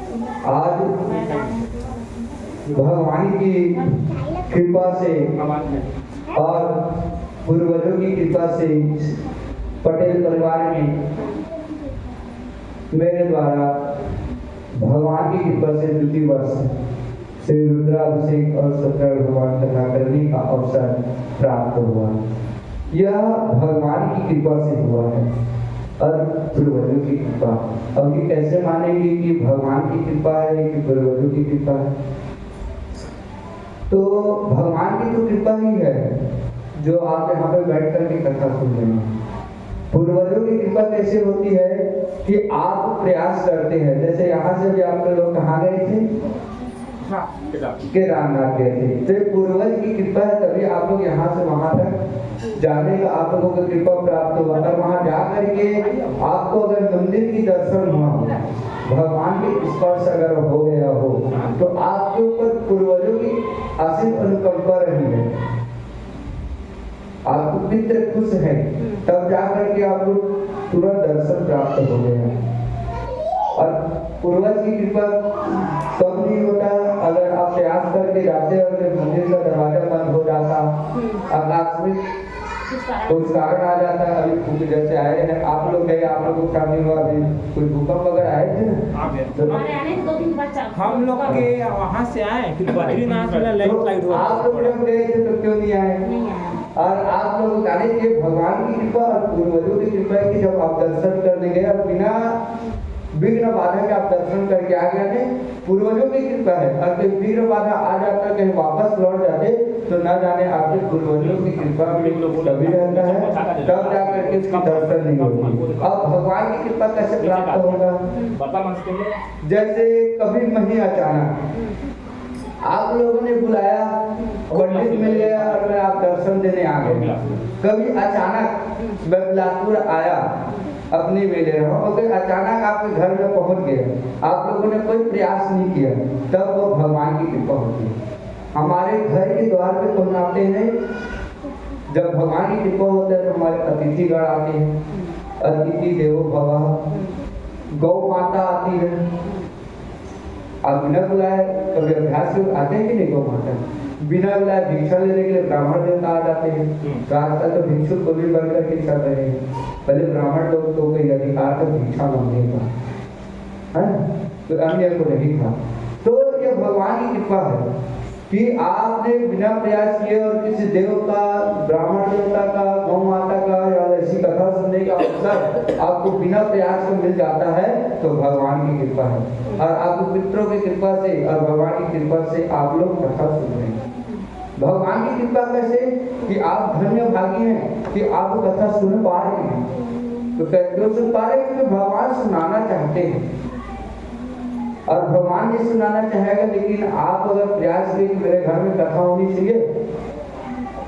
आज भगवान की कृपा से और पूर्वजों की कृपा से पटेल परिवार में मेरे द्वारा भगवान की कृपा से द्वितीय वर्ष से रुद्राभिषेक और सत्यनारायण भगवान कथा करने का अवसर प्राप्त हुआ। यह भगवान की कृपा से हुआ है और पूर्वजों की कृपा। अब ये कैसे मानेंगे कि भगवान की कृपा है कि पूर्वजों की कृपा है? तो भगवान की तो कृपा ही है जो आप यहाँ पे बैठ कर के कथा सुन रहे हैं। पूर्वजों की कृपा कैसे होती है कि आप प्रयास करते हैं। जैसे यहाँ से भी आप लोग कहाँ गए थे? केदारनाथ गए थे। तो पूर्वज की कृपा है तभी आप लोग यहाँ से वहां तक जाने का आप लोगों को कृपा प्राप्त हुआ। अगर वहां जा करके आपको अगर मंदिर की दर्शन हुआ हो, भगवान के स्पर्श अगर हो गया हो, तो आपके ऊपर पूर्वजों की असीम अनुकंपा रही है, आपको पितृ खुश है, तब जा करके आपको तुरंत दर्शन प्राप्त हो गया। और पूर्वज की कृपा तब नहीं होता अगर आप प्रयास करके जाते और मंदिर का दरवाजा बंद हो जाता, आकस्मिक कुछ कारण आ जाता। अभी भूख जैसे आए हैं आप लोग गए, आप लोगों का नहीं हुआ, अभी कुछ भूकंप वगैरह आए थे ना, हम लोग के वहाँ से आए फिर बद्रीनाथ में लैंडस्लाइड हुआ। आप लोग जब गए थे तो क्यों नहीं आए? और आप लोग जाने के भगवान की कृपा और पूर्वजों की कृपा है कि जब आप दर्शन करने गए और बिना विघ्न बाधा के आप दर्शन करके आ गए थे, पूर्वजों की कृपा है। अगर विघ्न बाधा आ जाता कहीं वापस लौट जाते तो न जाने आपके पूर्वजों की कृपा कभी रहता है, तब जा करके इसकी दर्शन नहीं होगी। अब भगवान की कृपा कैसे प्राप्त होगा? जैसे कभी नहीं अचानक आप लोगों ने बुलाया, पंडित मिल गया और मैं आप दर्शन देने आ गए। कभी अचानक मैं बिलासपुर आया अपनी मेले रहा, अगर अचानक आपके घर में पहुंच गए, आप लोगों ने कोई प्रयास नहीं किया, तब वो भगवान की कृपा होती है। हमारे घर के द्वार पे कौन आते हैं? जब भगवान की कृपा होता है तो हमारे अतिथिगण आते हैं। अतिथि देवो भवः। गौ माता आती है। आप बिना बुलाए कभी अभ्यास से आते हैं कि नहीं? गौ माता बिना बुलाए भिक्षा लेने के लिए ब्राह्मण देवता आ जाते हैं। तो आजकल तो भिक्षु को भी बनकर के चल रहे हैं। पहले ब्राह्मण लोग तो कोई अधिकार था भिक्षा मांगने का, है तो अन्य को नहीं था। तो ये भगवान की कृपा है कि आपने बिना प्रयास किए और किसी देवता, ब्राह्मण देवता का, गौ माता का या ऐसी कथा सुनने का अवसर आपको बिना प्रयास के मिल जाता है, तो भगवान की कृपा है। और आपको पितरों की कृपा से और भगवान की कृपा से आप लोग कथा सुन रहे हैं। भगवान की कृपा कैसे कि आप धन्य भागी हैं कि आप कथा सुन पा रहे हैं। तो क्यों सुन पा रहे हैं? क्योंकि भगवान सुनाना चाहते हैं और भगवान भी सुनाना चाहेगा। लेकिन आप अगर प्रयास करें कि मेरे घर में कथा होनी चाहिए,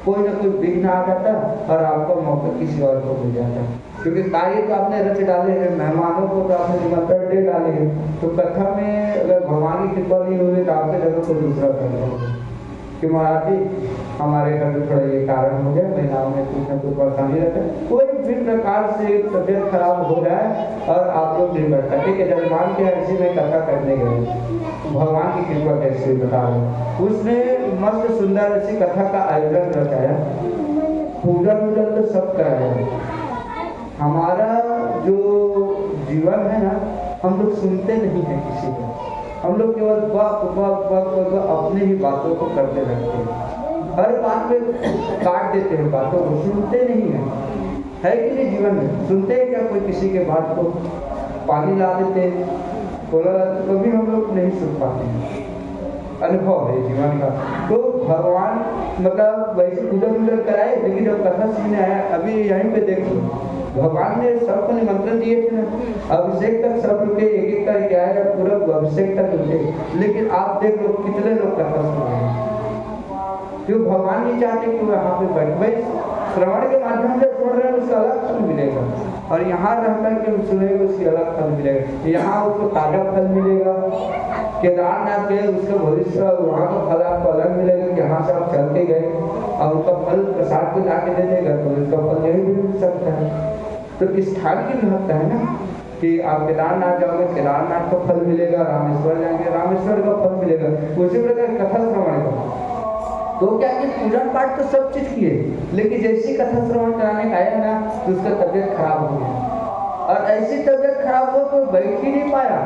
कोई ना कोई विघ्न आ जाता और आपका मौका किसी और को मिल जाता। क्योंकि कार्य तो आपने रच डाले हैं, मेहमानों को तो आपने निमंत्रण दे डाले हैं, तो कथा में अगर भगवान की कृपा नहीं होगी तो आपके जगह कोई दूसरा कर होगा कि महाराज जी हमारे घर में थोड़ा ये कारण हो गया, महिलाओं में कुछ न कुछ परेशानी रहता है, कोई भी प्रकार से तबियत खराब हो जाए और आप लोग नहीं बैठता। ठीक है, जजमान के ऐसे में कथा करने गए, भगवान की कृपा कैसे बता रहे, उसने मस्त सुंदर ऐसी कथा का आयोजन रचाया, पूजन वूजन तो सब कराया। हमारा जो जीवन है ना, हम लोग सुनते नहीं है किसी को, हम लोग केवल अपने ही बातों को करते रहते हैं, हर बात पे काट देते हैं बातों को, सुनते नहीं है कि नहीं? जीवन में सुनते हैं क्या कोई किसी के बात को? पानी ला देते बोला तो कभी हम लोग नहीं सुन पाते हैं। अनुभव है जीवन का। तो भगवान मतलब वैसे पूजन कराए, लेकिन जब कथा सुनने आया, अभी यहीं पे देखो भगवान ने सबको निमंत्रण दिए थे ना, अभिषेक तक सब रुके, एक एक करके आएगा, पूरा अभिषेक तक रुके, लेकिन आप देख लो कितने लोग कथा सुन रहे हैं। क्यों? भगवान नहीं चाहते कि वहाँ पे बैठ, भाई श्रवण के माध्यम से सुन रहे हैं उसका अलग फल मिलेगा, और यहाँ रह करके सुनेगा उसकी अलग फल मिलेगा। यहाँ उसको ताजा फल मिलेगा, केदारनाथ गए उसका भविष्य वहाँ का फल आपको अलग मिलेगा कि यहाँ से आप चल के गए और उसका फल प्रसाद को लाके दे देगा, तो उसका फल यही भी मिल सकता है। तो स्थान की महत्ता है ना, कि आप केदारनाथ जाओगे, केदारनाथ का फल मिलेगा, रामेश्वर जाएंगे, रामेश्वर का फल मिलेगा। उसी प्रकार कथा श्रवण का तो क्या कि पूजन पाठ तो सब चीज किए, लेकिन जैसी कथा श्रवण कराने का आया ना तो उसका तबीयत खराब हो गया। और ऐसी तबीयत खराब हो कोई बैठ ही नहीं पाया,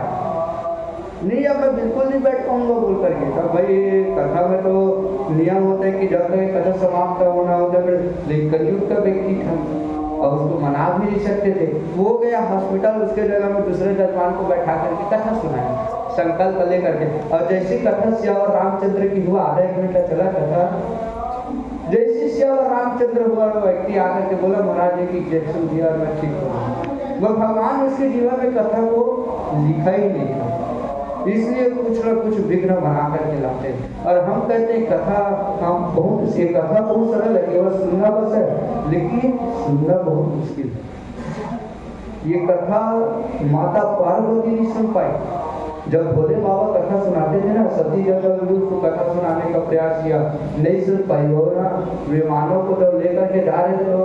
नहीं अब मैं बिल्कुल नहीं बैठ पाऊंगा बोल करके। तो भाई कथा में तो नियम होता है कि जब तक कथा समाप्त होना होता है, लेकिन कलयुग का व्यक्ति था और उसको मना भी नहीं सकते थे। वो गया हॉस्पिटल, उसके जगह में दूसरे जजमान को बैठा करके कथा सुनाया संकल्प लेकर के। और जैसी कथा श्यावर रामचंद्र की हुआ, आधा एक घंटा चला कथा, जैसी श्यावर रामचंद्र हुआ वो व्यक्ति आकर के बोला महाराज जी की इंजेक्शन दिया और मैं ठीक हूँ। वो भगवान उसके जीवन में कथा को लिखा ही नहीं था, इसलिए कुछ न कुछ विघ्न बना करके लाते हैं। और हम कहते हैं कथा हम बहुत, ये कथा बहुत सरल है, केवल सुनना बस है, लेकिन सुनना बहुत मुश्किल है। ये कथा माता पार्वती नहीं सुन पाई। जब भोले बाबा कथा सुनाते थे ना, सती जब उसको कथा सुनाने का प्रयास किया, नहीं सुन पाई। वो ना विमानों को जब लेकर के जा रहे थे तो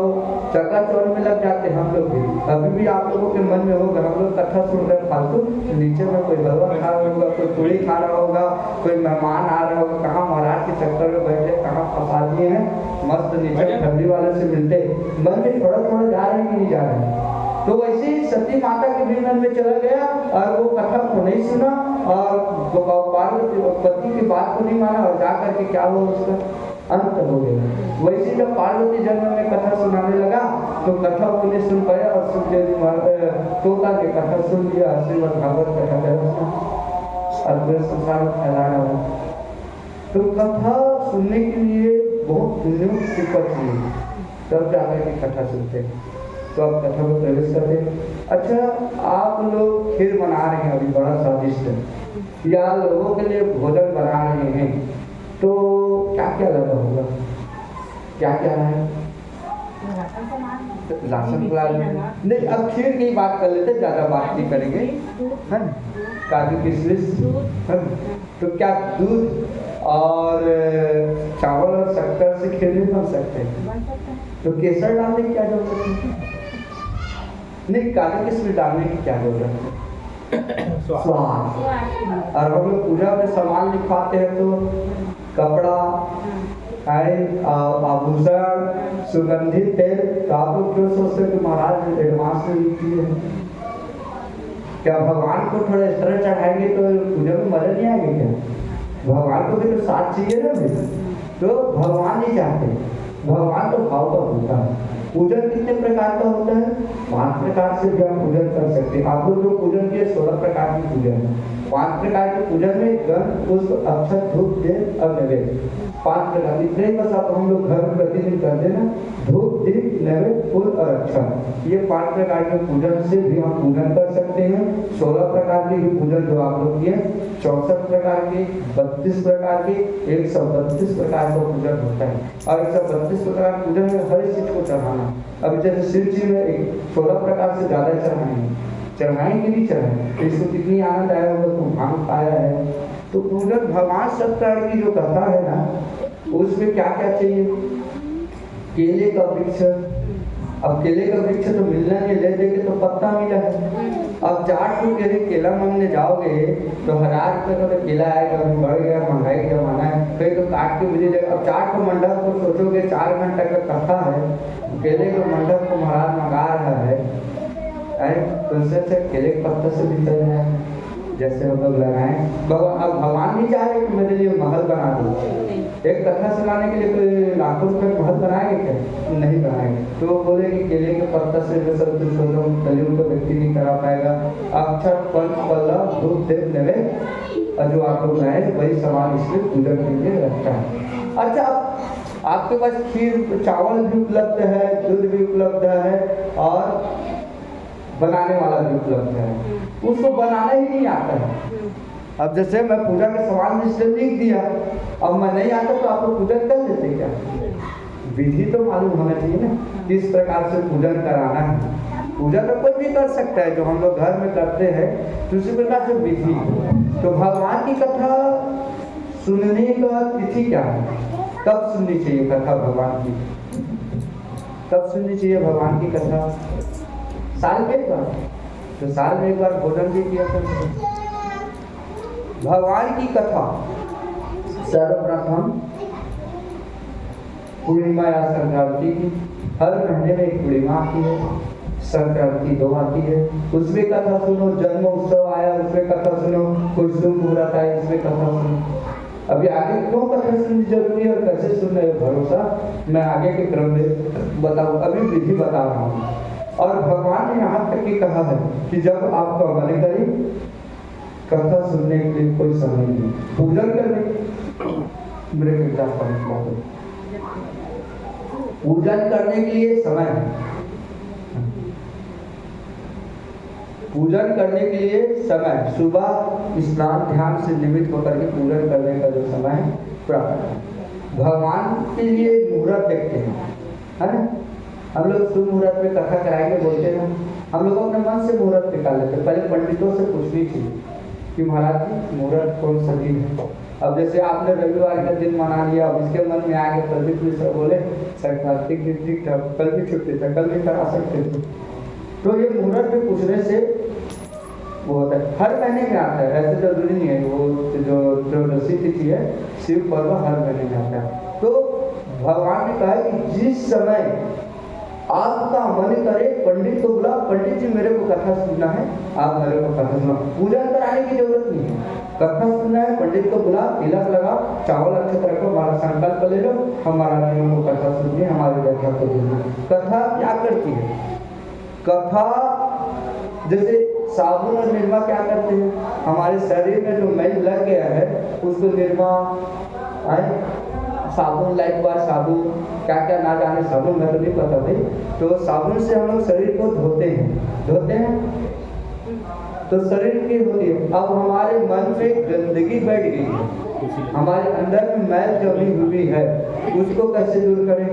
चकाचौंध में लग जाते हम लोग भी। अभी भी आप लोगों के मन में होगा, हम लोग कथा सुन रहे फालतू, नीचे में कोई हलवा खा रहा होगा, कोई पूड़ी खा रहा होगा, कोई मेहमान आ रहा होगा, कहाँ महाराज के चक्कर में बैठे, कहाँ फंसा दिए हैं, मस्त नीचे ठंडी वाले से मिलते, मन में थोड़ा थोड़ा जा रहे हैं कि नहीं जा रहे हैं। तो वैसे ही सती माता के भी मन में चला गया और वो कथा को नहीं सुना और पार्वती पति की बात को नहीं माना और जा करके क्या हुआ, उसका अंत हो गया। वैसे जब पार्वती जन्म में कथा सुनाने लगा तो कथा वो नहीं सुन पाया और तोता के कथा सुन लिया, श्रीमद् भागवत कथा कर और पूरे संसार में फैलाया हुआ। तो कथा सुनने के लिए बहुत पुण्य की चाहिए, तब जाकर के कथा सुनते हैं। तो आप कथा में प्रवेश करते हैं। अच्छा, आप लोग खीर बना रहे हैं, अभी बड़ा स्वादिष्ट है, या लोगों के लिए भोजन बना रहे हैं, तो क्या क्या लगा होगा, क्या क्या है? राशन नहीं, अब खीर की बात कर लेते, ज्यादा बात नहीं करेंगे, है ना? काजू किशमिश, तो क्या दूध और चावल और शक्कर से खीर नहीं बन सकते? तो केसर डालने की क्या जरूरत है? नहीं, काजू किशमिश डालने की क्या जरूरत है? स्वाद। और हम लोग पूजा में सामान लिखवाते हैं तो कपड़ा, आभूषण, सुगंधित तेल, तो आप लोग क्यों सोचते हैं कि महाराज एडवांस में लिखी है? क्या भगवान को थोड़ा इस तरह चढ़ाएंगे तो पूजा में मजा नहीं आएगी क्या? भगवान को भी तो साथ चाहिए ना भी, तो भगवान नहीं चाहते, भगवान तो भाव का होता है। पूजन कितने प्रकार का होता है? 5 प्रकार से भी हम पूजन कर सकते हैं। आप लोग जो पूजन किए 16 प्रकार की पूजन है। 5 प्रकार के पूजन में गंध, पुष्प, अक्षत, धूप, दीप और नैवेद्य, 5 प्रकार। इतने ही बस आप हम लोग घर में प्रतिदिन करते ना, धूप, दीप, नैवेद्य, फूल और अक्षत, ये 5 प्रकार के पूजन से भी हम पूजन कर सकते हैं। 16 प्रकार के भी पूजन जो आप लोग किए, 64 प्रकार के, 32 प्रकार के, 132 प्रकार का पूजन होता है। और 132 प्रकार पूजन में हर चीज को चढ़ाना। अब जैसे शिव जी में 16 प्रकार से ज्यादा चढ़ाएंगे नहीं चढ़ाएंगे, इसको कितनी आनंद आया होगा, तो भांग पाया है। तो पूजन भगवान सत्कार की जो कथा है ना, उसमें क्या क्या चाहिए? केले का वृक्ष, अब केले का वृक्ष तो मिलना नहीं, ले देंगे तो पत्ता मिला है। अब 4 टू केला मांगने जाओगे तो 1000 रुपये का तो केला आएगा, बढ़ गया, महंगाई का जमाना है, कहीं तो काट के मुझे देगा। अब 4 को मंडप को सोचोगे 4 घंटा का कथा है, केले के मंडप को महाराज मंगा रहा है, तो उससे केले के पत्ते से भी चल जाए, जैसे हम लोग लगाए। अब भगवान नहीं चाह रहे कि मेरे लिए महल बना दो। एक कथा सुनाने के लिए कोई लाखों रुपए महल बनाएंगे क्या? नहीं बनाएंगे। तो वो बोले कि केले के पत्ता से जो सब कुछ कलयुग का व्यक्ति नहीं करा पाएगा। अक्षर, पंच, पल्लव, धूप, दीप, नैवेद्य और जो आप लोग लाए वही सामान इसलिए पूजा के लिए रखता है। अच्छा, आपके पास खीर, चावल भी उपलब्ध है, दूध भी उपलब्ध है और बनाने वाला भी उपलब्ध है, उसको बनाना ही नहीं आता है। अब जैसे मैं पूजा के सामान लिस्ट लिख दिया, अब मैं नहीं आता तो आप लोग पूजन कर लेते क्या? विधि तो मालूम होना चाहिए ना, किस प्रकार से पूजन कराना है। पूजा तो कोई भी कर सकता है, जो हम लोग घर में करते हैं, तो उसी प्रकार से विधि। तो भगवान की कथा सुनने का तिथि क्या है? कब सुननी चाहिए कथा भगवान की? कब सुननी चाहिए भगवान की कथा? साल में एक बार, तो साल में एक बार भोजन भी किया करते हैं। भगवान की कथा सर्वप्रथम पूर्णिमा या संक्रांति की, हर महीने में एक पूर्णिमा आती है, संक्रांति 2 आती है, उसमें कथा सुनो। जन्म उत्सव आया, उसमें कथा सुनो। कोई शुभ मुहूर्त आया, उसमें कथा सुनो। अभी आगे क्यों कथा सुननी जरूरी है और कैसे सुनना है भरोसा मैं आगे के क्रम में बताऊँ, अभी विधि बता रहा हूँ। और भगवान ने यहाँ तक ही कहा है कि जब आपका मन करे कथा सुनने के लिए कोई समय नहीं, पूजन करने मेरे पूजन करने के लिए समय है, पूजन करने के लिए समय, सुबह स्नान ध्यान से निमित्त होकर के पूजन करने का जो समय है प्रातः, भगवान के लिए मुहूर्त देखते हैं, है ना। हम लोग शुभ मुहूर्त में कथा कराएंगे बोलते हैं, हम लोग अपने मन से मुहूर्त निकाल लेते हैं। पहले पंडितों से पूछनी चाहिए कि महाराज जी मुहूर्त कौन सा दिन है। अब जैसे आपने रविवार का दिन मना लिया, अब इसके मन में आगे प्रदीप मिश्र बोले सर कार्तिक दिन ठीक था, कल भी छुट्टी था, कल भी करा सकते थे। तो ये मुहूर्त में पूछने से वो होता है, हर महीने में आता है, ऐसे जरूरी नहीं है। वो जो त्रयोदशी तिथि है, शिव पर्व हर महीने में आता है। तो भगवान ने कहा कि जिस समय आपका मन करे, पंडित को बुला, पंडित जी मेरे को कथा सुनना है, आप मेरे को कथा सुना। पूजा कराने की जरूरत नहीं है, कथा सुनना है, पंडित को बुला, तिलक लगा, चावल अच्छे तरह को हमारा संकल्प ले लो, हमारा जीवन को कथा सुननी, हमारे व्याख्या को देना। कथा क्या करती है? कथा जैसे साबुन और निरमा क्या करते हैं, हमारे शरीर में जो मैल लग गया है उसको निरमा साबुन, लाइक बार साबुन, क्या क्या ना जाने साबुन, मेरे को नहीं पता भाई। तो साबुन से हम लोग शरीर को धोते हैं तो शरीर की होती है। अब हमारे मन में गंदगी बैठ गई है, हमारे अंदर में मैल जमी हुई है, उसको कैसे दूर करें?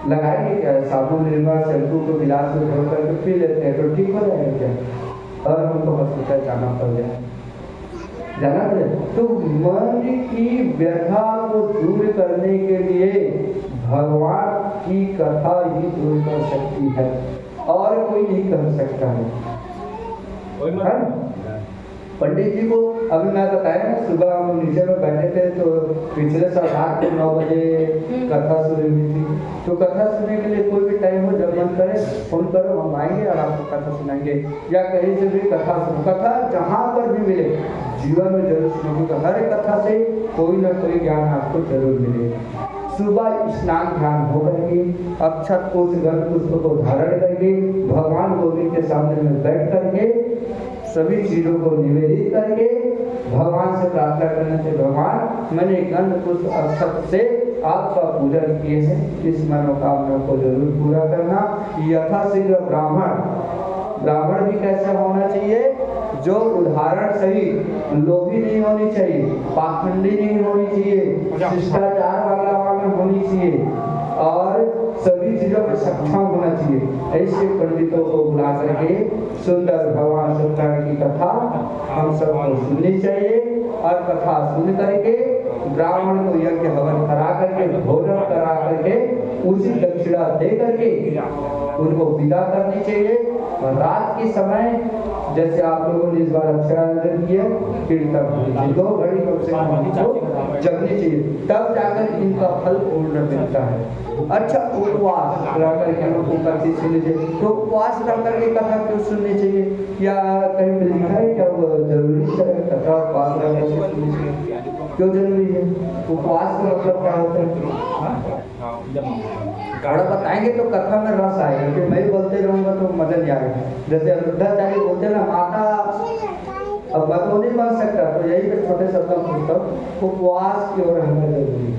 लगाएंगे क्या? साबुन निरमा शैम्पू को गिलास में धो करके पी लेते हैं तो ठीक हो जाएगा क्या? और हमको हॉस्पिटल जाना पड़ेगा। तो मन की व्यथा को दूर करने के लिए भगवान की कथा ही दूर कर सकती है, और कोई नहीं कर सकता है। पंडित जी को अभी मैं बताया ना, सुबह हम नीचे में बैठे थे तो पिछले साल रात को 9 बजे कथा सुनी हुई थी। तो कथा सुनने के लिए कोई भी टाइम हो, जब मन करे फोन करो, हम आएंगे और आपको कथा सुनाएंगे। या कहीं से भी कथा सुनो, कथा जहाँ पर भी मिले जीवन में जरूर सुनोगे। हर कथा से कोई ना कोई ज्ञान आपको जरूर मिलेगा। सुबह स्नान ध्यान हो करके अक्षत कोश गंध पुष्प को धारण करके भगवान गोविंद के सामने में बैठ करके सभी चीजों को निवेदित करके भगवान से प्रार्थना करने से, भगवान मैंने गंध पुष्प अक्षत से आपका पूजन किए हैं, इस मनोकामना को जरूर पूरा करना। यथाशीघ्र ब्राह्मण भी कैसा होना चाहिए? जो उदाहरण सही, लोभी नहीं होनी चाहिए, पाखंडी नहीं होनी चाहिए, शिष्टाचार वाला होनी चाहिए और सभी चीजों में सक्षम होना चाहिए। ऐसे पंडितों को बुला करके सुंदर भगवान सत्यनारायण की कथा हम सबको सुननी चाहिए, और कथा सुन करके ब्राह्मण को यज्ञ हवन करा करके, भोजन करा करके, उसी दक्षिणा दे करके उनको विदा करनी चाहिए। और रात के समय जैसे आप लोगों ने इस बार अक्षरांजन किया, कीर्तन 2 घड़ी कम से कम जगनी चाहिए, तब जाकर इनका फल पूर्ण मिलता है। अच्छा, उपवास रह करके लोगों को कथी सुननी चाहिए? तो उपवास रह करके कथा क्यों सुननी चाहिए? या कहीं पे लिखा है क्या वो जरूरी है कथा उपवास रह करके सुननी चाहिए? क्यों जरूरी है? उपवास का मतलब क्या होता है? थोड़ा बताएंगे तो कथा में रस आएगा, क्योंकि मैं बोलते रहूँगा तो मजा नहीं आएगा। जैसे अरुद्धाचार्य बोलते ना, माता अब मैं तो नहीं बन सकता, तो यही पे छोटे शब्द में पूछता हूँ, उपवास की ओर रहना जरूरी है।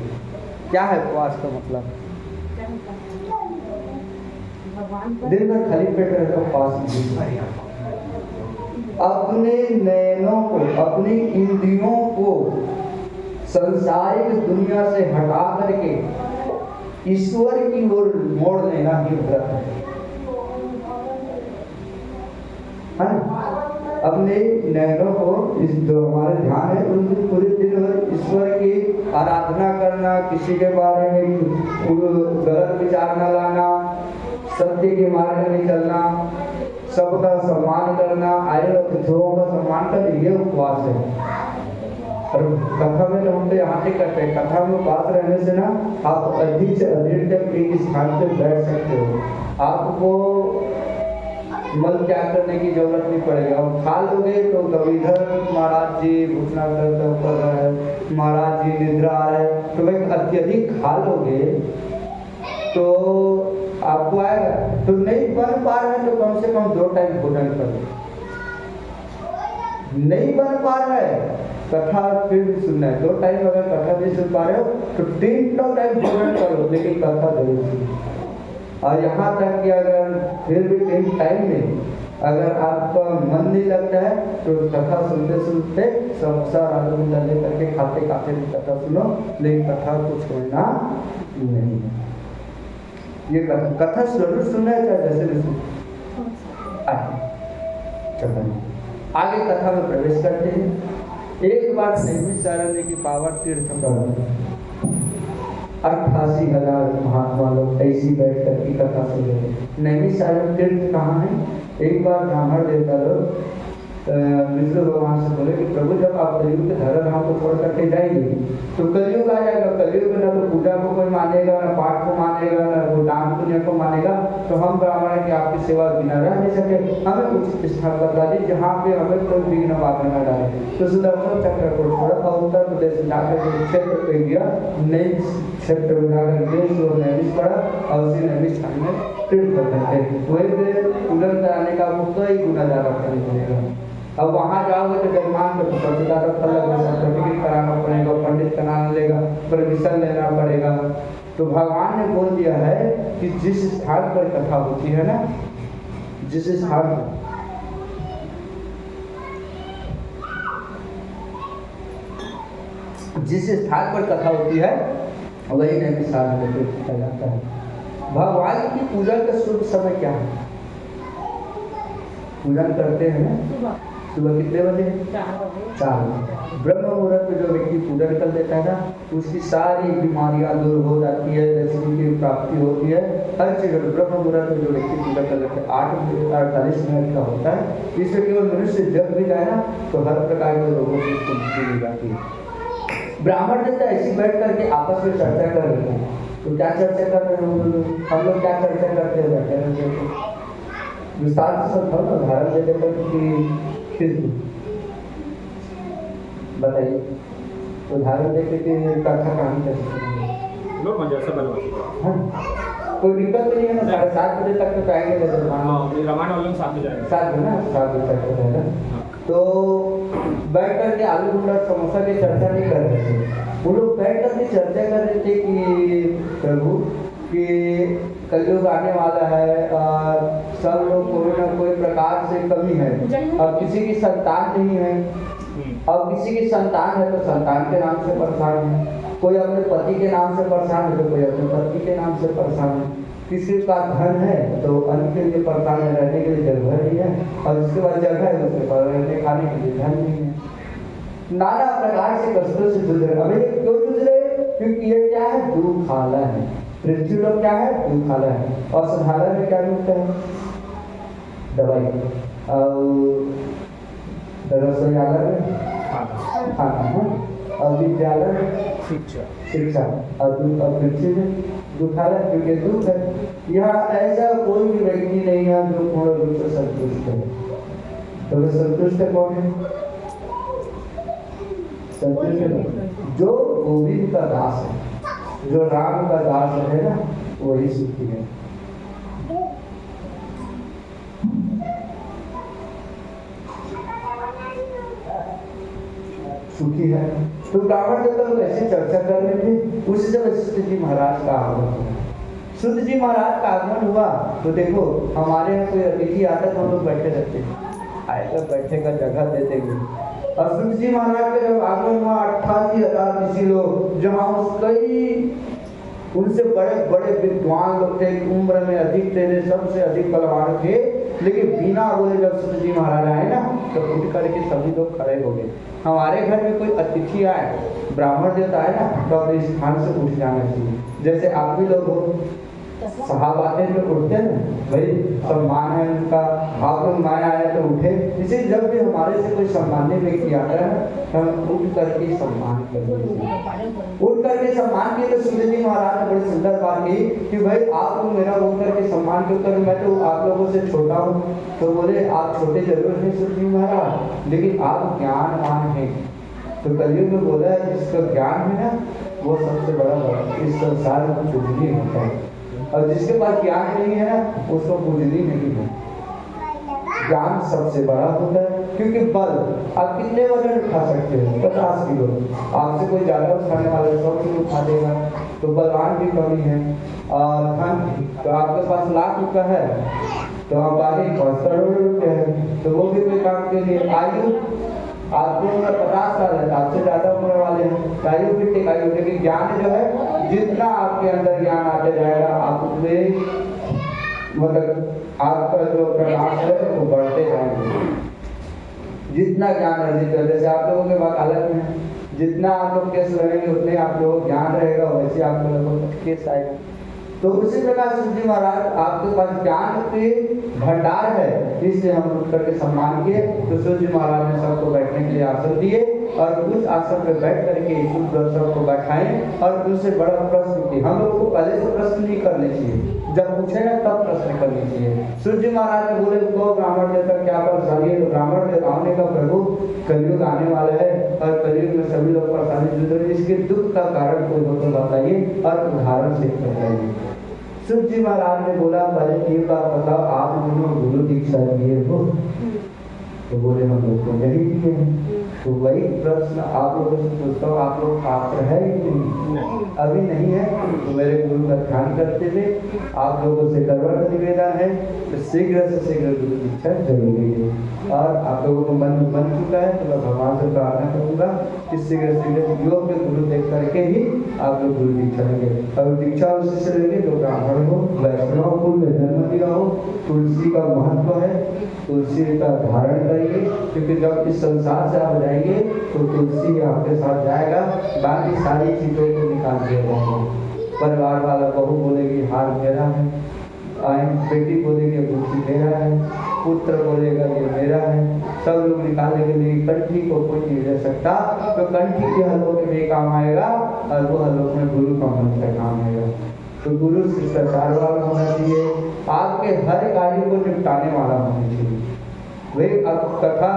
क्या है उपवास का मतलब? दिन भर खाली पेट रहकर उपवास नहीं, अपने नयनों को, अपनी इंद्रियों को संसारिक दुनिया से हटा करके ईश्वर की ओर मोड़ लेना ही व्रत है। अपने नयनों को, इस जो हमारे ध्यान है उनसे पूरे दिन ईश्वर की आराधना करना, किसी के बारे में गलत विचार न लाना, सत्य के मार्ग में चलना, सबका सम्मान करना, आए हुए अतिथियों का सम्मान करना, ये उपवास है। और कथा में तो हम तो यहाँ से करते हैं, कथा में उपवास रहने से ना आप अधिक से अधिक तक एक स्थान पे बैठ सकते हो, आपको मल त्याग करने की जरूरत नहीं पड़ेगी। और खा लोगे तो कभी इधर महाराज जी घुटना दर्द कर रहा है, महाराज जी निद्रा आ रहा है, तो भाई अत्यधिक खा लोगे तो आपको आएगा। तो नहीं बन पा रहा है तो कम से कम 2 टाइम भोजन करो। नहीं बन पा रहा है कथा फिर भी सुनना है, 2 टाइम अगर कथा नहीं सुन पा रहे हो तो 3 टाइम भोजन करो, लेकिन कथा जरूर सुनो। और यहाँ तक कि अगर फिर भी 3 टाइम में अगर आपका मन नहीं लगता है तो कथा सुनते सुनते समोसा आलू भुजिया ले करके खाते खाते भी कथा सुनो, लेकिन कथा को छोड़ना नहीं है। ये कथा जरूर सुनना है, चाहे जैसे भी सुनो। आगे कथा में प्रवेश करते हैं। एक बार नैमिषारण्य की पावन तीर्थ पर 88,000 महात्मा लोग ऐसी बैठ कर की कथा सुन रहे। नैमिषारण्य तीर्थ कहाँ है? एक बार ब्राह्मण देवता लोग विष्णु भगवान से बोले कि प्रभु जब आप कलयुग के धर्म धाम को छोड़ करके जाएंगे तो कलयुग आ जाएगा, कलयुग में ना तो पूजा को कोई मानेगा, ना पाठ को मानेगा, ना वो दान पुण्य को मानेगा, तो हम ब्राह्मण की आपकी सेवा बिना रह नहीं सके, हमें उचित स्थान बता दी जहाँ पे हमें कोई विघ्न बाधा न डाले। तो सुदर्शन चक्र को छोड़ा और उत्तर प्रदेश जाकर जो क्षेत्र पे गया, नई क्षेत्र में जाकर गए, नैमिष पड़ा और उसी नैमिष में तीर्थ करते वही पे पूजन कराने का आपको कई गुना ज्यादा करना पड़ेगा। अब वहाँ जाओगे तो जजमान को सबसे ज़्यादा फल लगेगा, सर्टिफिकेट कराना पड़ेगा, पंडित कराना लेगा, परमिशन लेना पड़ेगा। तो भगवान ने बोल दिया है कि जिस स्थान पर कथा होती है ना, जिस स्थान पर कथा होती है वही नैमिषारण्य तीर्थ कहलाता है। भगवान की पूजा का शुभ समय क्या है? पूजन करते हैं ना सुबह कितने बजे? 4 बजे। ब्रह्म मुहूर्त में जो व्यक्ति पूजन कर लेता है ना उसकी सारी बीमारियां दूर हो जाती है, लक्ष्मी की प्राप्ति होती है, हर चीज। ब्रह्म मुहूर्त में जो व्यक्ति पूजन कर लेता है 8:48 का होता है, इससे केवल मनुष्य जब भी जाए ना तो हर प्रकार के रोगों से मुक्ति मिल जाती है। ब्राह्मण देवता ऐसी बैठ करके आपस में चर्चा कर रहे हैं। तो क्या चर्चा कर रहे हैं हम लोग? क्या चर्चा करते हैं? बैठे रहते विस्तार से सब उदाहरण दे देते कि फिर बताइए, उदाहरण देते कि कथा कहानी कैसे लोग जैसा बनवा कोई दिक्कत नहीं है ना। 7:30 बजे तक तो जाएंगे रामायण वाले 7 बजे जाएंगे, 7 बजे ना, 7 बजे तक तो है। तो बैठ करके आलू भुजिया समोसा की चर्चा नहीं कर रहे थे, वो लोग बैठ करके चर्चा कर रहे थे कि प्रभु कि कलयुग आने वाला है और सब लोग कोई ना कोई प्रकार से कमी है, अब किसी की संतान नहीं है, अब किसी की संतान है तो संतान के नाम से परेशान है, कोई अपने पति के नाम से परेशान है तो कोई अपने पति के नाम से परेशान है, किसी का धन है तो अन्न के लिए परेशान है, रहने के लिए जगह नहीं है, और उसके बाद जगह है उसके पास रहने खाने के लिए धन नहीं है। नाना प्रकार से कष्टों से जूझ रहे। अभी क्यों जूझ रहे? क्योंकि ये क्या है? दुखाला है। पृथ्वी लोग क्या है? दुखाला है। और संधाला में क्या मिलता है? दवाई। और रसोईयालय में खाना, और विद्यालय में शिक्षा, और पृथ्वी में दुखाला क्योंकि दुख है। यहाँ ऐसा कोई भी व्यक्ति नहीं है जो पूर्ण रूप से संतुष्ट है। तो वे संतुष्ट कौन है? संतुष्ट जो गोविंद का दास है, जो राम का दास है ना, वही सुखी है। सुखी है। तो ब्राह्मण जब लोग ऐसे चर्चा कर रहे थे, उसी समय शुद्ध जी महाराज का आगमन हुआ। शुद्ध जी महाराज का आगमन हुआ तो देखो हमारे यहाँ कोई अतिथि आता तो हम लोग बैठे रहते हैं, आएगा बैठे का जगह दे देंगे। और शुद्ध जी महाराज का जब आगमन हुआ 88,000 ऋषि लोग, जहाँ कई उनसे बड़े बड़े विद्वान लोग थे, उम्र में अधिक थे, सबसे अधिक बलवान थे, लेकिन बिना बोले जब शुद्ध जी महाराज आए ना तो उठ करके सभी लोग खड़े हो गए। हमारे घर में कोई अतिथि आए, ब्राह्मण देवता आए ना, तो अपने स्थान से उठ जाना चाहिए। जैसे आप भी लोग हो, साहब आते हैं तो उठते हैं, भाई सम्मान है उनका, आप लोग माया आए तो उठे। इसे जब भी हमारे से कोई सम्मान्य व्यक्ति आता है ना, हम उठ करके सम्मान करें। उठ करके सम्मान किए तो सूर्य जी महाराज ने बड़ी सुंदर बात की कि भाई आप लोग मेरा उठ करके सम्मान क्यों करें, मैं तो आप लोगों से छोटा हूँ। तो बोले आप छोटे जरूर हैं सूर्य जी महाराज, लेकिन आप ज्ञानवान हैं। तो कलयुग में बोला है जिसका ज्ञान है ना वो सबसे बड़ा इस संसार में पूजनीय होता है, और जिसके पास ज्ञान नहीं है ना उसको पूजनीय नहीं है। ज्ञान सबसे बड़ा होता है, क्योंकि बल आप कितने वजन उठा सकते हो, 50 किलो, आपसे कोई ज्यादा उठाने वाला 100 किलो उठा देगा, तो बलवान भी कमी है। और धन तो आपके पास लाख रुपया है तो आप आगे 5 करोड़ रुपये है, तो वो भी कोई काम के लिए। आयु आपको 50 साल है, आपसे ज्यादा उम्र वाले हैं, आयु भी टिक आयु, लेकिन ज्ञान जो है जितना आपके अंदर ज्ञान आते जाएगा आप उतने मतलब आपका जो प्रकाश है वो बढ़ते जाएंगे। जितना ज्ञान अर्जित है, जैसे आप लोगों के वकालत में जितना आप लोग केस लड़ेंगे उतने आप लोगों को ज्ञान रहेगा, वैसे आप लोगों को केस आएगा। तो उसी प्रकार सूर्य जी महाराज आपके पास ज्ञान के भंडार है, इसलिए हम उठ करके सम्मान किए। तो सूर्य जी महाराज ने सबको बैठने के लिए आसन दिए और उस आसन पे बैठ करके सबको बैठाएं और उनसे बड़ा प्रश्न किए। हम लोगों को पहले से प्रश्न नहीं करने चाहिए, जब पूछेगा तब प्रश्न करनी चाहिए। सूर्य जी महाराज ने बोले को ब्राह्मण देवता क्या परेशानी है, तो ब्राह्मण देवताओं ने कहा प्रभु कलयुग आने वाला है और कलयुग में सभी लोग परेशानी जूझ रहे हैं, इसके दुख का कारण कोई हो तो बताइए और उदाहरण से बताइए। सूर्य जी महाराज ने बोला पहले ये बात बताओ आप दोनों गुरु दीक्षा लिए हो, तो बोले हम लोग तो नहीं किए हैं। तो वही प्रश्न आप लोगों से पूछता हूँ, आप लोग पात्र है कि नहीं? अभी नहीं है तो मेरे गुरु का ध्यान करते हुए आप लोगों से करवट निवेदन है तो शीघ्र से शीघ्र गुरु दीक्षा जरूरी है। और आप लोगों को मन बन चुका है तो मैं भगवान से प्रार्थना करूंगा कि शीघ्र शीघ्र योग के गुरु देख करके ही आप लोग गुरु दीक्षा लेंगे। और दीक्षा उसी से लेंगे जो ब्राह्मण हो, वैष्णव कुल में जन्म दिया हो। तुलसी का महत्व है, तुलसी का धारण करिए, क्योंकि जब इस संसार से आप जाएंगे तो तुलसी आपके साथ जाएगा, बाकी सारी चीजों को निकाल दिया जाएगा। परिवार वाला बहू बोलेगी हार मेरा है, बेटी बोलेगी तुलसी मेरा है, पुत्र बोलेगा ये मेरा है, सब लोग निकालने के लिए कंठी को कोई नहीं ले सकता। तो कंठी के हलोक में काम आएगा और वो हलोक में गुरु का मंत्र काम आएगा। तो गुरु शिष्टाचार वाला होना चाहिए, आपके हर कार्य को निपटाने वाला होना चाहिए। वही अब कथा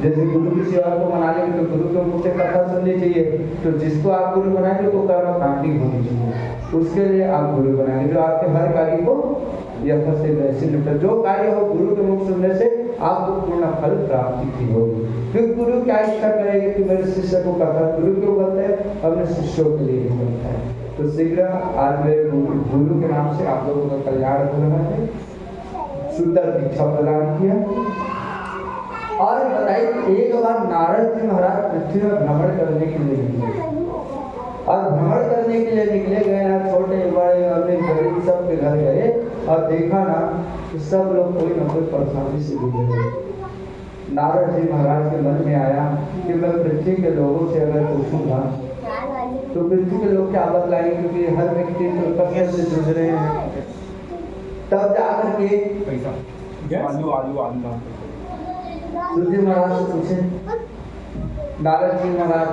जैसे गुरु की सेवा को मना लेंगे तो गुरु के मुख से कथा सुननी चाहिए, तो जिसको आप गुरु बनाएंगे तो कर्म कांडी होनी चाहिए, उसके लिए आप गुरु बनाएंगे जो आपके हर कार्य को यथा से वैसे निपटा। जो कार्य हो गुरु के मुख सुनने से आपको पूर्ण फल प्राप्ति की होगी। क्योंकि गुरु क्या इच्छा करेगा कि मेरे शिष्य को कथा गुरु क्यों बनता है, अपने शिष्यों के लिए ही बनता है। तो शीघ्र आज मेरे गुरु के नाम से आप लोगों का कल्याण हो रहा है, सुंदर दीक्षा प्रदान किया। और बताइए एक बार नारद जी महाराज पृथ्वी में भ्रमण करने के लिए निकले, और भ्रमण करने के लिए निकले गए ना, छोटे बड़े अमीर गरीब सब के घर गए और देखा ना कि सब लोग कोई ना कोई परेशानी से गुजरे। नारद जी महाराज के मन में आया कि मैं पृथ्वी के लोगों से अगर पूछूंगा तो पृथ्वी के लोग क्या बतलाएंगे, क्योंकि हर व्यक्ति तो कष्ट से जूझ रहे हैं। तब जाकर के सूर्य महाराज से पूछे, नारद जी महाराज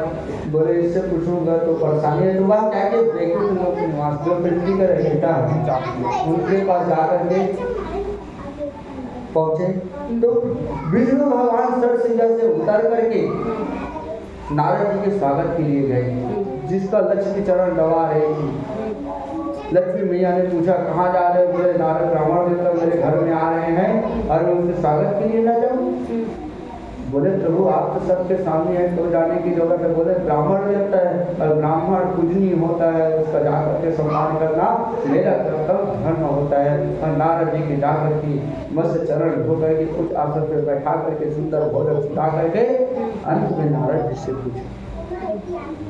बोले इससे पूछूंगा तो परेशानी है, तो वह क्या के देखो लोग निवास जो पृथ्वी का रहता है उनके पास जाकर के पहुंचे। तो विष्णु भगवान सर सिंह से उतर करके नारद जी के स्वागत के लिए गए, जिसका लक्ष्मी चरण दबा रहे थे। लक्ष्मी मैया ने पूछा कहाँ जा रहे हो, बोले नारद ब्राह्मण देवता मेरे घर में आ रहे हैं और मैं उनके स्वागत के लिए ना जाऊँ। बोले प्रभु आप तो सबके सामने हैं तो जाने की जरूरत है। बोले ब्राह्मण देवता है और ब्राह्मण पूजनीय होता है, उसका जाकर के सम्मान करना मेरा कर्तव्य धर्म होता है। और नारद जी के जाकर के मस्त चरण धो करके कुछ आसन पे बैठा करके सुंदर भोजन सुधा करके अंत में नारद जी से पूछे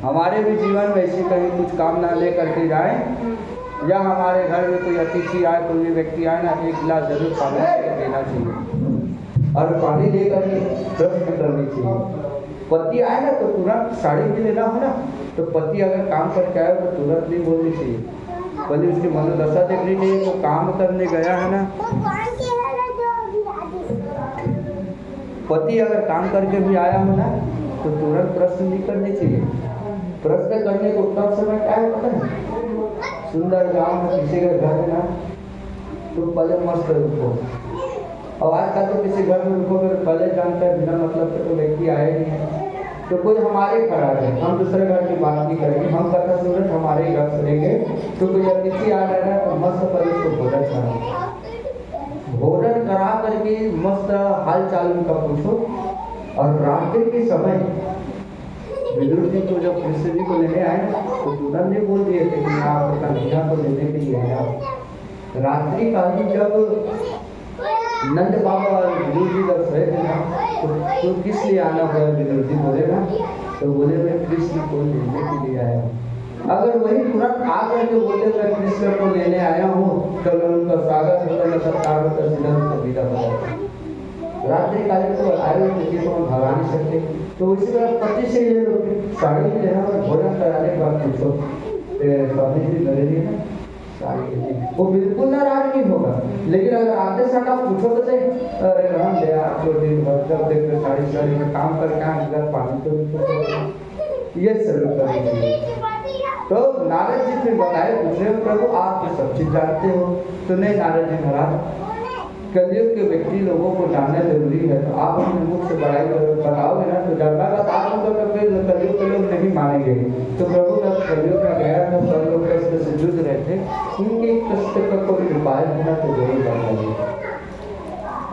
हमारे भी जीवन में ऐसी कहीं कुछ कामना ले करके जाए, या हमारे घर में कोई अतिथि आए, कोई भी व्यक्ति आए ना, एक गिलास जरूर पानी देना चाहिए और पानी लेकर के प्रश्न करनी चाहिए। पति आए ना तो तुरंत साड़ी भी लेना हो ना, तो पति अगर काम करके आए तो तुरंत नहीं बोलनी चाहिए, बोले उसकी मनोदशा देखनी चाहिए। तो काम करने गया है ना, पति अगर काम करके भी आया हो ना तो तुरंत प्रश्न नहीं करनी चाहिए। प्रश्न करने को उत्तम समय क्या है पता है? सुंदर गाँव में किसी के घर में ना तो पहले मस्त रुको। और आजकल तो किसी घर में रुको फिर पहले जानता है बिना मतलब से तो व्यक्ति आए नहीं है। तो कोई हमारे खराब है, हम दूसरे घर की बात नहीं करेंगे, हम कथा सुन हमारे ही घर सुनेंगे। तो कोई अतिथि आ रहा है तो मस्त पर उसको भोजन करा, भोजन करा करके मस्त हाल चाल उनका पूछो। और रात्रि के समय विदुर जी को जब कृष्ण जी को लेने आए तो तुरंत नहीं बोल दिए थे कि आप कन्हैया को लेने के लिए आया। रात्रि कालीन जब नंद बाबा और विदुर जी जब सोए थे ना तो किस लिए आना हुआ? विदुर जी बोले ना, तो बोले मैं कृष्ण को लेने के लिए आया हूँ। अगर वही तुरंत आ करके बोले मैं कृष्ण को लेने आया हूँ तो उनका स्वागत होता, सत्कार होता, सीधा उनका विदा हो जाता। रात्रि कालीन तो आए हुए किसी को हम भगा नहीं सकते। तो उसी तरह पति से ले लो, साड़ी भी लेना और भोजन कराने के बाद पूछो स्वामी जी लगे लिए ना साड़ी, वो बिल्कुल नाराज नहीं होगा। लेकिन अगर आते साथ आप पूछो तो सही, अरे राम ले आपको दिन भर जब देखो साड़ी में काम करके आए पानी तो ये सर तो नारद जी फिर बताए पूछे प्रभु आप तो सब चीज जानते हो। तो नहीं नारद जी महाराज, कलयुग के व्यक्ति लोगों को जानना जरूरी है। तो आप अपने मुख से बड़ाई बताओगे ना तो जब तक आप उनको तो फिर कलयुग के लोग नहीं मानेंगे। तो प्रभु जब कलयुग में गया तो सब लोग कष्ट से जूझ रहे थे, उनके कष्ट का कोई उपाय होना तो जरूर बताइए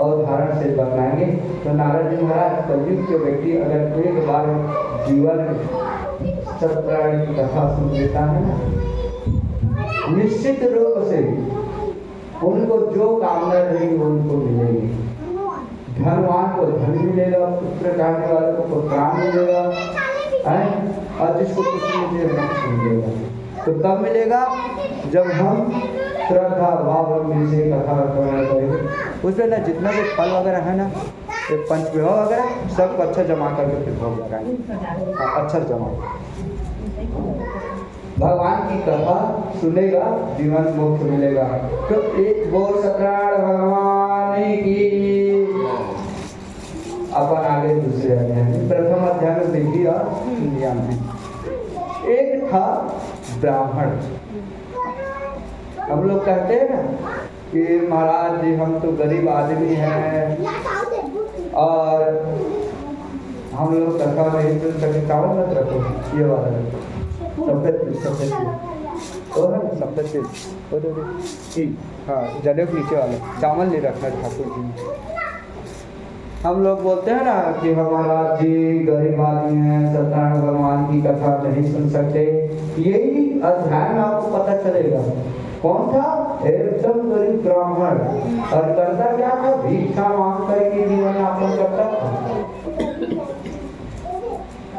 और धारण से बताएंगे। तो नारद जी महाराज कलयुग के व्यक्ति अगर एक बार जीवन में सत्यनारायण की कथा सुन लेता है ना, निश्चित रूप से उनको जो कामना रहेगी वो उनको मिलेगी। धनवान को धन मिलेगा, पुत्र चाहने वाले को पुत्रान मिलेगा, और जिसको कुछ नहीं मिलेगा तो कब मिलेगा? जब हम श्रद्धा भाव से कथा करेंगे। उसमें ना जितना भी फल वगैरह है ना, पंचमेवा वगैरह सब अच्छा जमा करके फिर भोग लगाएंगे। अच्छा जमा भगवान की कथा सुनेगा जीवन मोक्ष मिलेगा। तो एक बोल सत्यनारायण भगवान की। अपन आगे दूसरे अध्याय में, प्रथम अध्याय में विधि और नियम है। एक था ब्राह्मण। हम लोग कहते हैं ना कि महाराज जी हम तो गरीब आदमी हैं और हम लोग कथा नहीं सुन सकते। चावल मत रखो, ये वाला रखो, सफेद तो है सफेद ठीक। हाँ जनेब नीचे वाले चावल नहीं रखना ठाकुर जी। हम लोग बोलते हैं ना कि हमारा जी गरीब आदमी है, सत्यनारायण भगवान की कथा नहीं सुन सकते। यही अध्याय में आपको पता चलेगा कौन था एकदम गरीब ब्राह्मण और करता क्या था, भिक्षा मांग करके जीवन यापन करता था।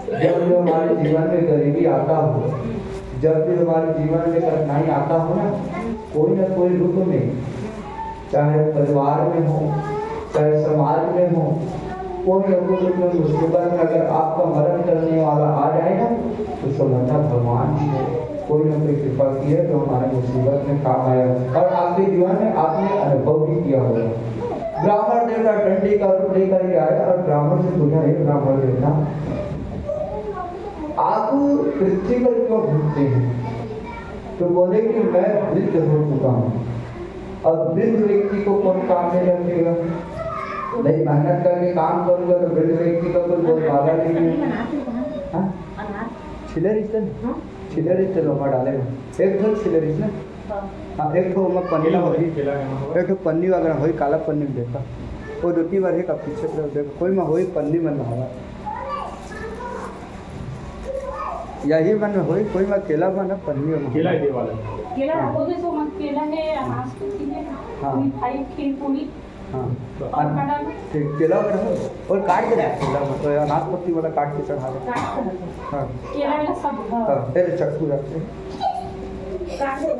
जब भी हमारे जीवन में गरीबी आता हो, जब भी हमारे जीवन में कठिनाई आता हो ना कोई रूप में, चाहे परिवार में हो चाहे समाज में हो, कोई न कोई रूप में मुसीबत में अगर आपका मरण करने वाला आ जाए ना तो समझना भगवान जी ने कोई न कोई कृपा की है तो हमारे मुसीबत में काम आया और आपके जीवन में आपने अनुभव भी किया होगा। ब्राह्मण देवता डंडी का रूप लेकर के आया और ब्राह्मण से पूछा, हे ब्राह्मण देवता आप पृथ्वी पर क्यों घूमते हैं? तो बोले कि मैं वृद्ध हो चुका हूँ और वृद्ध व्यक्ति को कौन काम में रखेगा? नहीं मेहनत करके काम करूंगा तो वृद्ध व्यक्ति का कोई बहुत बाधा नहीं है। छिले रिश्ते लोहा डालेगा एक ठो छिले रिश्ते ना। हाँ एक ठो मैं पन्नी ना होगी, एक ठो पन्नी वगैरह होई काला पन्नी में देखा वो रोटी बार है पीछे देखो कोई में होई पन्नी में नहावा यही मन में होई कोई में केला बना पन्नी में केला दे वाला केला बोले सो मत केला है अनाज को है कोई खाई खीर पूरी हाँ और काटा केला वगैरह और काट के केला मतलब अनाज पत्ती वाला काट के चढ़ा दे। हाँ केला वाला सब हाँ तेरे चक्कू रखते काट दे।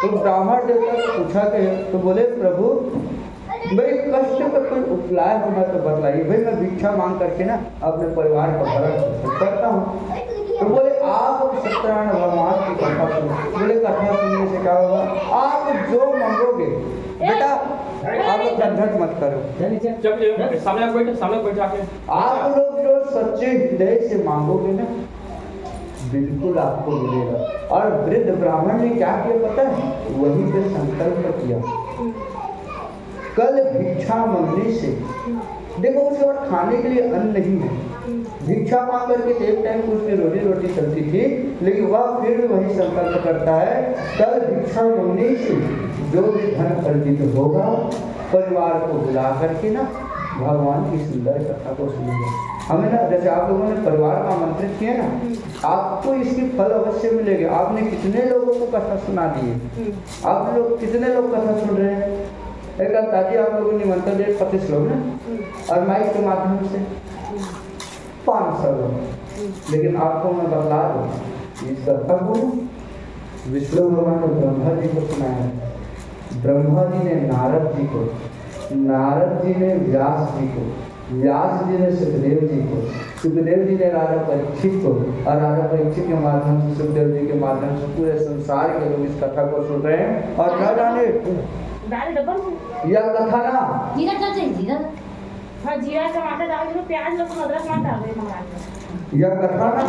तो ब्राह्मण देवता से पूछा के तो बोले प्रभु मेरे कष्ट का कोई उपाय होना तो बतलाइए। भाई मैं भिक्षा मांग करके ना अपने परिवार का भरण करता हूँ। तो बोले आप सत्यनारायण भगवान की कथा सुनो। बोले कथा सुनने से क्या होगा? आप जो मांगोगे बेटा, आप लोग झंझट मत करो। सामने बैठ आके आप लोग जो सच्चे हृदय से मांगोगे ना, बिल्कुल आपको मिलेगा। और वृद्ध ब्राह्मण ने क्या किया पता है? वहीं पे संकल्प किया, कल भिक्षा मांगने से, देखो उसके बाद खाने के लिए अन्न नहीं है, भिक्षा मांग करके एक टाइम को उसकी रोटी चलती थी, लेकिन वह फिर भी वही संकल्प करता है, कल भिक्षा मांगने से जो भी धन अर्जित होगा, परिवार को बुला करके ना भगवान की सुंदर कथा को सुनेंगे। हमें ना, जैसे आप लोगों ने परिवार को आमंत्रित किया ना, आपको इसकी फल अवश्य मिलेगी। आपने कितने लोगों को कथा सुना दी है? आप लोग कितने लोग कथा सुन रहे हैं? एक ताजी आप लोगों ने निमंत्रण दिए 25 लोग ना, और माइक के माध्यम से 500 लोग। लेकिन आपको मैं बतला दूँ, इस कथा को विष्णु भगवान ने ब्रह्मा जी को सुनाया है, ब्रह्मा जी ने नारद जी को, नारद जी ने व्यास जी को, व्यास जी ने सुखदेव जी को, सुखदेव जी ने राजा परीक्षित को, और राजा परीक्षित के माध्यम से सुखदेव जी के माध्यम से पूरे संसार के लोग इस कथा को सुन रहे हैं। और न जाने यह कथा ना, जीरा चाहिए, जीरा। हाँ, जीरा टमाटर डाल दो, प्याज लहसुन अदरक मत डालो महाराज। यह कथा ना